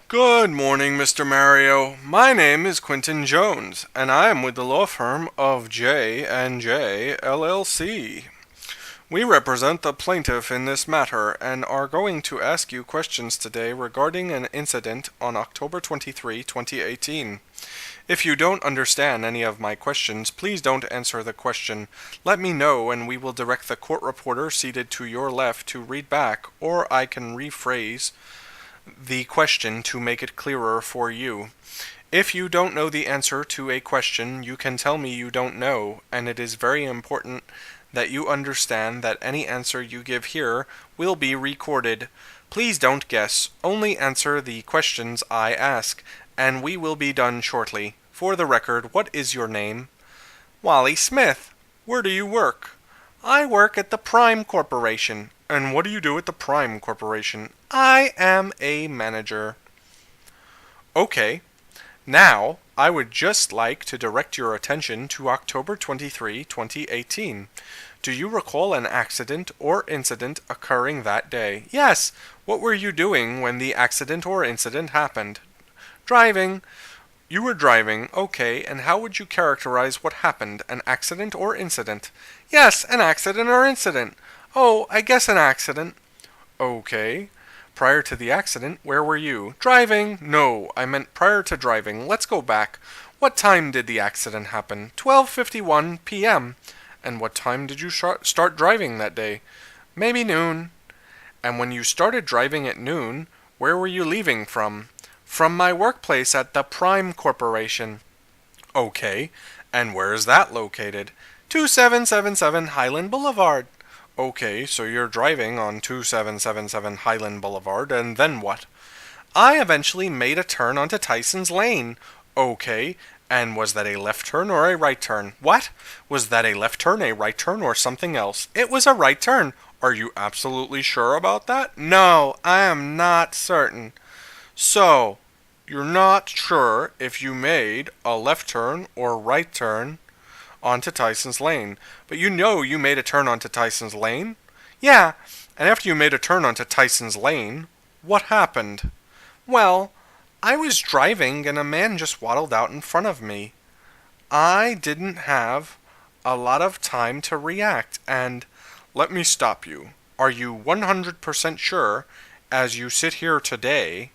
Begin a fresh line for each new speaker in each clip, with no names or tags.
Good morning, Mr. Mario. My name is Quentin Jones, and I am with the law firm of J&J LLC. We represent the plaintiff in this matter and are going to ask you questions today regarding an incident on October 23, 2018. If you don't understand any of my questions, please don't answer the question. Let me know and we will direct the court reporter seated to your left to read back, or I can rephrase the question to make it clearer for you. If you don't know the answer to a question, you can tell me you don't know, and it is very important that you understand that any answer you give here will be recorded. Please don't guess, only answer the questions I ask, and we will be done shortly. For the record, what is your name? Wally Smith. Where do you work? I work at the Prime Corporation. And what do you do at the Prime Corporation? I am a manager. Okay. Now, I would just like to direct your attention to October 23, 2018. Do you recall an accident or incident occurring that day? Yes. What were you doing when the accident or incident happened? Driving. You were driving, okay, and how would you characterize what happened, an accident or incident? Yes, an accident or incident. Oh, I guess an accident. Okay. Prior to the accident, where were you? Driving? No, I meant prior to driving. Let's go back. What time did the accident happen? 12:51 p.m. And what time did you start driving that day? Maybe noon. And when you started driving at noon, where were you leaving from? From my workplace at the Prime Corporation. Okay, and where is that located? 2777 Highland Boulevard. Okay, so you're driving on 2777 Highland Boulevard, and then what? I eventually made a turn onto Tyson's Lane. Okay, and was that a left turn or a right turn? What? Was that a left turn, a right turn, or something else? It was a right turn. Are you absolutely sure about that? No, I am not certain. So, you're not sure if you made a left turn or right turn onto Tyson's Lane, but you know you made a turn onto Tyson's Lane? Yeah, and after you made a turn onto Tyson's Lane, what happened? Well, I was driving and a man just waddled out in front of me. I didn't have a lot of time to react, and let me stop you. Are you 100% sure, as you sit here today,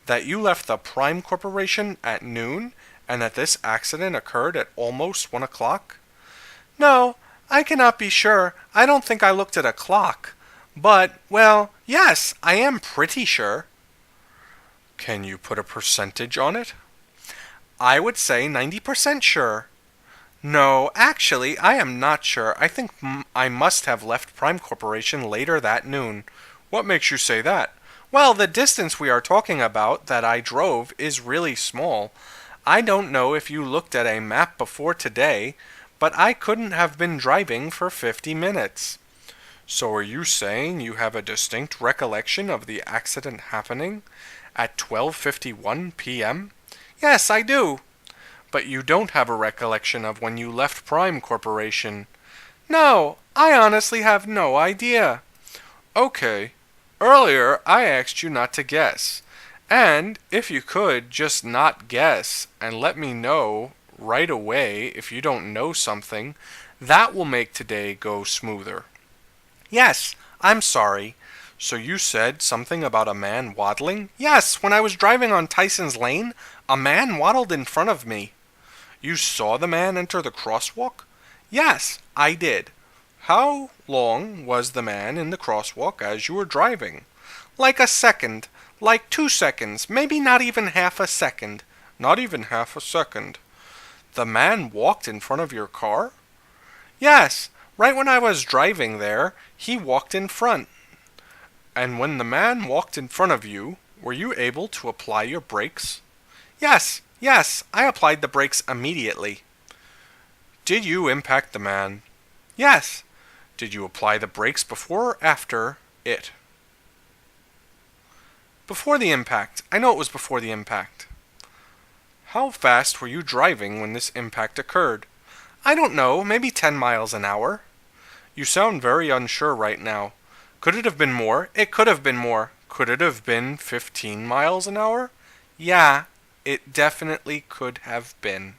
that you left the Prime Corporation at noon and that this accident occurred at almost 1 o'clock? No, I cannot be sure. I don't think I looked at a clock. But, well, yes, I am pretty sure. Can you put a percentage on it? I would say 90% sure. No, actually, I am not sure. I think I must have left Prime Corporation later that noon. What makes you say that? Well, the distance we are talking about that I drove is really small. I don't know if you looked at a map before today, but I couldn't have been driving for 50 minutes. So are you saying you have a distinct recollection of the accident happening at 12:51 p.m.? Yes, I do. But you don't have a recollection of when you left Prime Corporation. No, I honestly have no idea. Okay. Earlier, I asked you not to guess. And if you could just not guess and let me know right away if you don't know something, that will make today go smoother. Yes, I'm sorry. So you said something about a man waddling? Yes, when I was driving on Tyson's Lane, a man waddled in front of me. You saw the man enter the crosswalk? Yes, I did. How long was the man in the crosswalk as you were driving? Like a second, like 2 seconds, maybe not even half a second. Not even half a second. The man walked in front of your car? Yes, right when I was driving there, he walked in front. And when the man walked in front of you, were you able to apply your brakes? Yes, I applied the brakes immediately. Did you impact the man? Yes. Did you apply the brakes before or after it? Before the impact. I know it was before the impact. How fast were you driving when this impact occurred? I don't know, maybe 10 miles an hour. You sound very unsure right now. Could it have been more? It could have been more. Could it have been 15 miles an hour? Yeah, it definitely could have been.